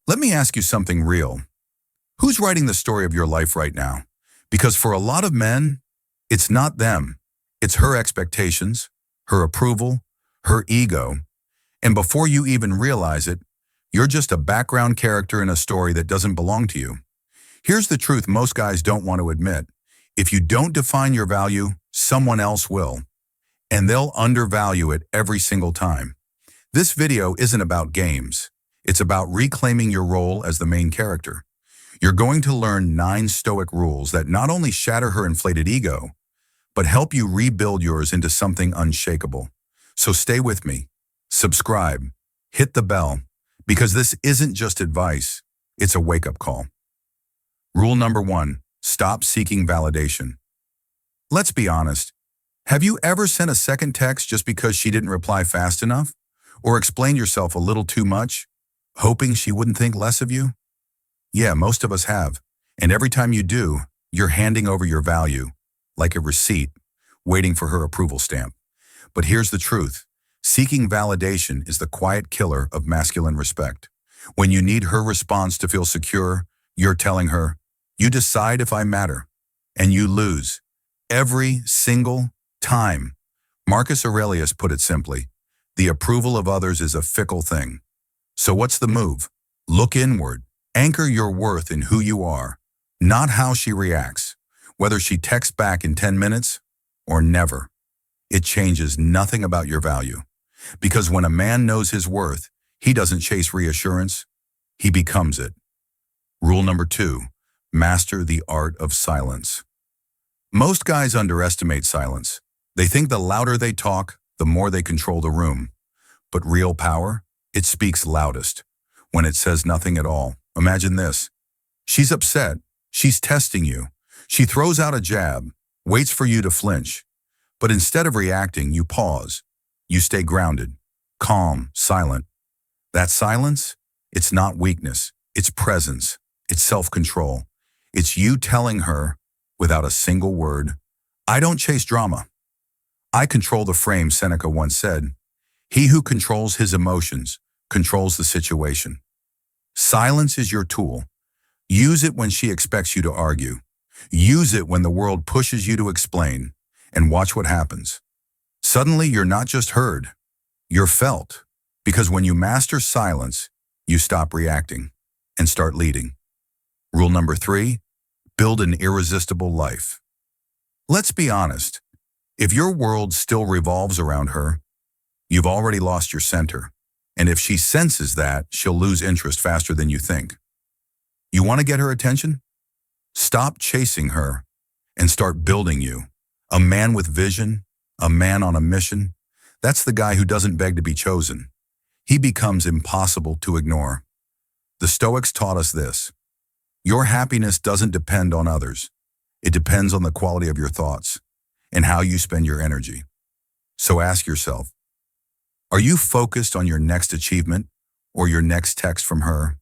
Let me ask you something real. Who's writing the story of your life right now? Because for a lot of men, it's not them. It's her expectations, her approval, her ego. And before you even realize it, you're just a background character in a story that doesn't belong to you. Here's the truth most guys don't want to admit. If you don't define your value, someone else will. And they'll undervalue it every single time. This video isn't about games. It's about reclaiming your role as the main character. You're going to learn 9 Stoic rules that not only shatter her inflated ego, but help you rebuild yours into something unshakable. So stay with me, subscribe, hit the bell, because this isn't just advice, it's a wake-up call. Rule number 1, stop seeking validation. Let's be honest. Have you ever sent a second text just because she didn't reply fast enough? Or explained yourself a little too much, hoping she wouldn't think less of you? Yeah, most of us have. And every time you do, you're handing over your value, like a receipt, waiting for her approval stamp. But here's the truth. Seeking validation is the quiet killer of masculine respect. When you need her response to feel secure, you're telling her, "You decide if I matter," and you lose. Every single time. Marcus Aurelius put it simply, the approval of others is a fickle thing. So what's the move? Look inward. Anchor your worth in who you are, not how she reacts, whether she texts back in 10 minutes or never. It changes nothing about your value. Because when a man knows his worth, he doesn't chase reassurance, he becomes it. Rule number 2, master the art of silence. Most guys underestimate silence. They think the louder they talk, the more they control the room. But real power, it speaks loudest when it says nothing at all. Imagine this. She's upset. She's testing you. She throws out a jab, waits for you to flinch. But instead of reacting, you pause. You stay grounded, calm, silent. That silence, it's not weakness. It's presence. It's self-control. It's you telling her, without a single word, "I don't chase drama. I control the frame," Seneca once said. He who controls his emotions controls the situation. Silence is your tool. Use it when she expects you to argue. Use it when the world pushes you to explain. And watch what happens. Suddenly, you're not just heard. You're felt. Because when you master silence, you stop reacting and start leading. Rule number 3, build an irresistible life. Let's be honest. If your world still revolves around her, you've already lost your center. And if she senses that, she'll lose interest faster than you think. You want to get her attention? Stop chasing her and start building you. A man with vision, a man on a mission. That's the guy who doesn't beg to be chosen. He becomes impossible to ignore. The Stoics taught us this. Your happiness doesn't depend on others. It depends on the quality of your thoughts and how you spend your energy. So ask yourself, are you focused on your next achievement or your next text from her?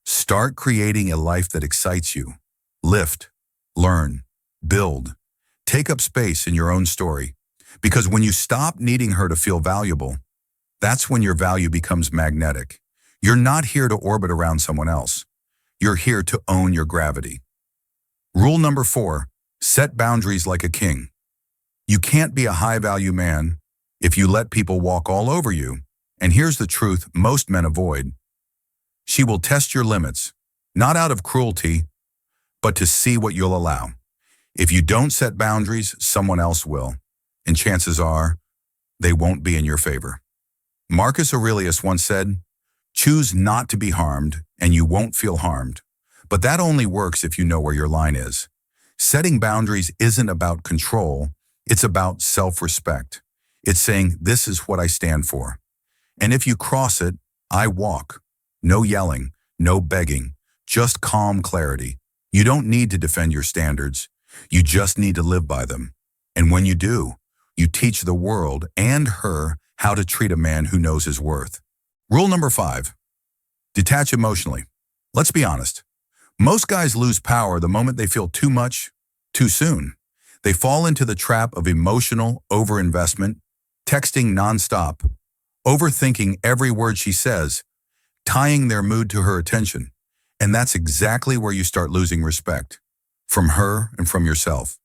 Start creating a life that excites you. Lift, learn, build. Take up space in your own story. Because when you stop needing her to feel valuable, that's when your value becomes magnetic. You're not here to orbit around someone else. You're here to own your gravity. Rule number 4, set boundaries like a king. You can't be a high-value man if you let people walk all over you. And here's the truth most men avoid. She will test your limits, not out of cruelty, but to see what you'll allow. If you don't set boundaries, someone else will. And chances are, they won't be in your favor. Marcus Aurelius once said, "Choose not to be harmed, and you won't feel harmed." But that only works if you know where your line is. Setting boundaries isn't about control, it's about self-respect. It's saying, this is what I stand for. And if you cross it, I walk. No yelling, no begging, just calm clarity. You don't need to defend your standards. You just need to live by them. And when you do, you teach the world and her how to treat a man who knows his worth. Rule number 5, detach emotionally. Let's be honest. Most guys lose power the moment they feel too much, too soon. They fall into the trap of emotional overinvestment, texting nonstop, overthinking every word she says, tying their mood to her attention. And that's exactly where you start losing respect, from her and from yourself.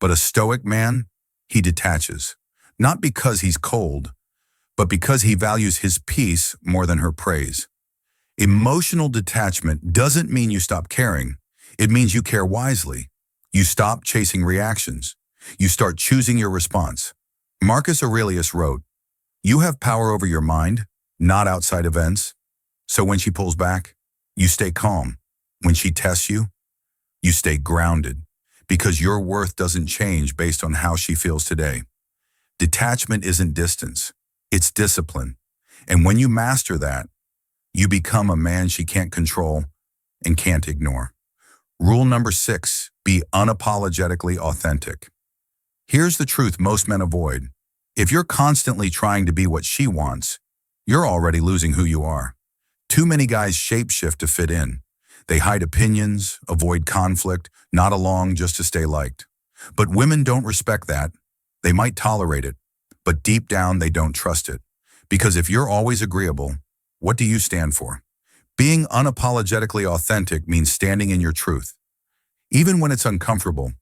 But a stoic man, he detaches, not because he's cold, but because he values his peace more than her praise. Emotional detachment doesn't mean you stop caring. It means you care wisely. You stop chasing reactions. You start choosing your response. Marcus Aurelius wrote, "You have power over your mind, not outside events. So when she pulls back, you stay calm. When she tests you, you stay grounded, because your worth doesn't change based on how she feels today." Detachment isn't distance, it's discipline. And when you master that, you become a man she can't control and can't ignore. Rule number 6, be unapologetically authentic. Here's the truth most men avoid. If you're constantly trying to be what she wants, you're already losing who you are. Too many guys shapeshift to fit in. They hide opinions, avoid conflict, nod along just to stay liked. But women don't respect that. They might tolerate it, but deep down they don't trust it. Because if you're always agreeable, what do you stand for? Being unapologetically authentic means standing in your truth. Even when it's uncomfortable,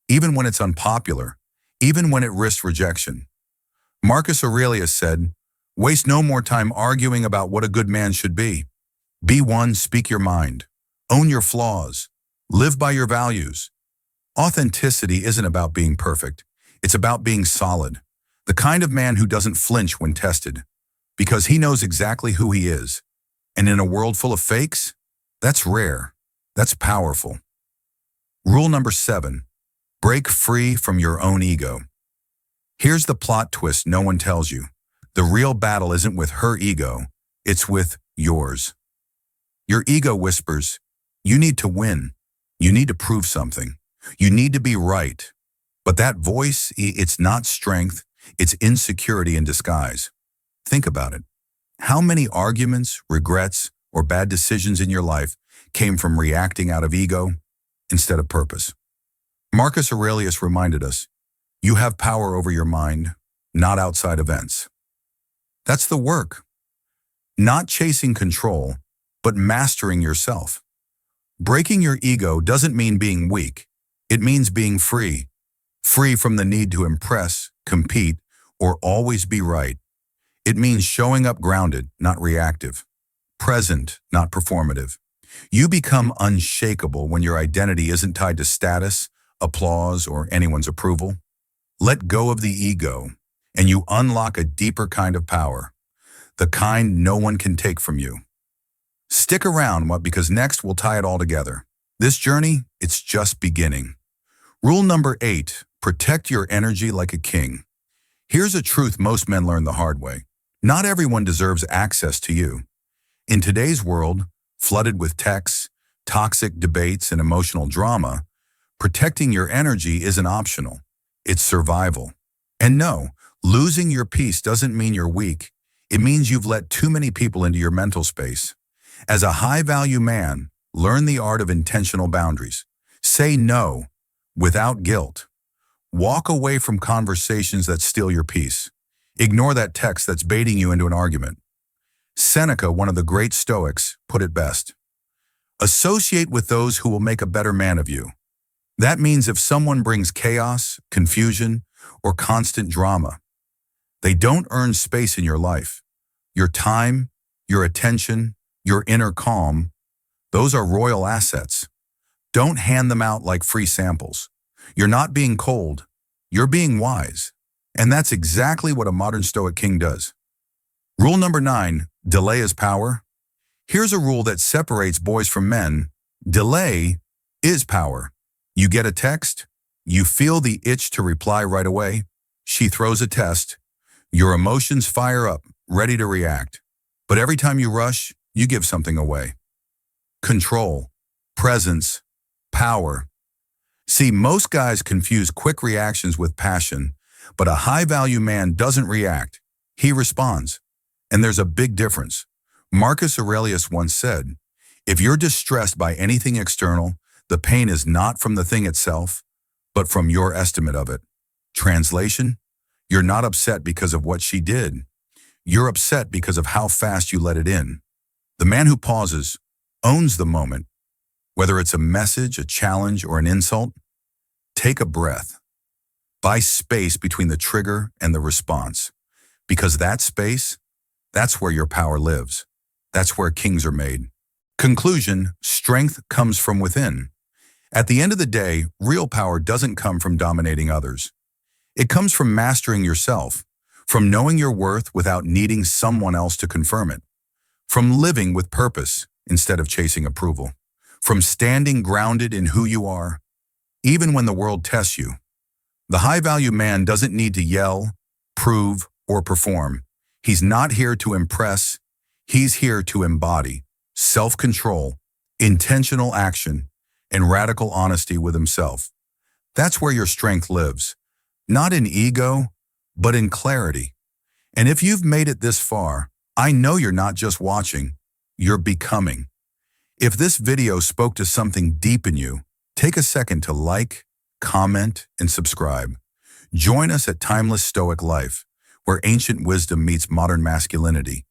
even when it's unpopular, even when it risks rejection. Marcus Aurelius said, "Waste no more time arguing about what a good man should be. Be one, speak your mind. Own your flaws. Live by your values." Authenticity isn't about being perfect. It's about being solid. The kind of man who doesn't flinch when tested, because he knows exactly who he is. And in a world full of fakes, that's rare. That's powerful. Rule number 7, break free from your own ego. Here's the plot twist no one tells you. The real battle isn't with her ego, it's with yours. Your ego whispers, you need to win. You need to prove something. You need to be right. But that voice, it's not strength, it's insecurity in disguise. Think about it. How many arguments, regrets, or bad decisions in your life came from reacting out of ego instead of purpose? Marcus Aurelius reminded us, you have power over your mind, not outside events. That's the work. Not chasing control, but mastering yourself. Breaking your ego doesn't mean being weak. It means being free. Free from the need to impress, compete, or always be right. It means showing up grounded, not reactive. Present, not performative. You become unshakable when your identity isn't tied to status, applause, or anyone's approval. Let go of the ego, and you unlock a deeper kind of power, the kind no one can take from you. Stick around because next we'll tie it all together. This journey, it's just beginning. Rule number 8, protect your energy like a king. Here's a truth most men learn the hard way. Not everyone deserves access to you. In today's world, flooded with texts, toxic debates, and emotional drama, protecting your energy isn't optional. It's survival. And no, losing your peace doesn't mean you're weak. It means you've let too many people into your mental space. As a high-value man, learn the art of intentional boundaries. Say no without guilt. Walk away from conversations that steal your peace. Ignore that text that's baiting you into an argument. Seneca, one of the great Stoics, put it best. Associate with those who will make a better man of you. That means if someone brings chaos, confusion, or constant drama, they don't earn space in your life. Your time, your attention, your inner calm, those are royal assets. Don't hand them out like free samples. You're not being cold, you're being wise. And that's exactly what a modern Stoic king does. Rule number 9, delay is power. Here's a rule that separates boys from men. Delay is power. You get a text, you feel the itch to reply right away. She throws a test. Your emotions fire up, ready to react. But every time you rush, you give something away. Control, presence, power. See, most guys confuse quick reactions with passion, but a high-value man doesn't react. He responds. And there's a big difference. Marcus Aurelius once said, if you're distressed by anything external, the pain is not from the thing itself, but from your estimate of it. Translation, you're not upset because of what she did. You're upset because of how fast you let it in. The man who pauses owns the moment, whether it's a message, a challenge, or an insult. Take a breath. Buy space between the trigger and the response, because that space, that's where your power lives. That's where kings are made. Conclusion, strength comes from within. At the end of the day, real power doesn't come from dominating others. It comes from mastering yourself, from knowing your worth without needing someone else to confirm it, from living with purpose instead of chasing approval, from standing grounded in who you are, even when the world tests you. The high-value man doesn't need to yell, prove, or perform. He's not here to impress. He's here to embody self-control, intentional action, and radical honesty with himself. That's where your strength lives, not in ego, but in clarity. And if you've made it this far, I know you're not just watching, you're becoming. If this video spoke to something deep in you, take a second to like, comment, and subscribe. Join us at Timeless Stoic Life, where ancient wisdom meets modern masculinity,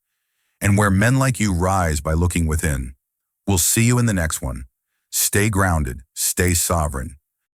and where men like you rise by looking within. We'll see you in the next one. Stay grounded, stay sovereign,